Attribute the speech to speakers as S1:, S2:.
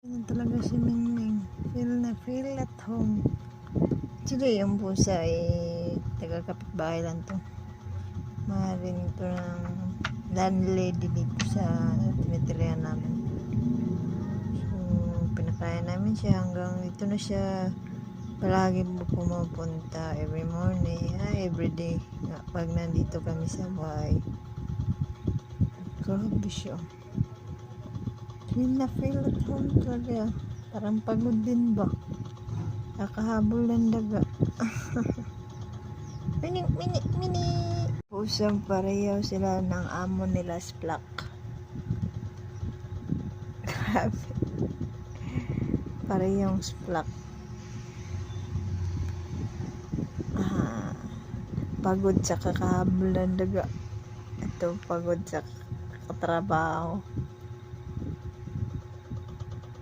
S1: Yan talaga si Mingming. Feel at home. Actually, yung pusa ay taga-kapitbahay lang to. Marinig to ng landlady dito sa tinitirhan namin. So, pinakain namin siya hanggang dito na siya palagi pumupunta every morning, every day. Pag nandito kami sa bahay. Grabe siya. Feel at home talaga. Parang pagod din ba? Kakahabol ng daga. Mini. Pusang pareho sila ng amo nila Splak. Grabe. Parehong Splak. Pagod sa kakahabol ng daga. Ito pagod sa katrabaho.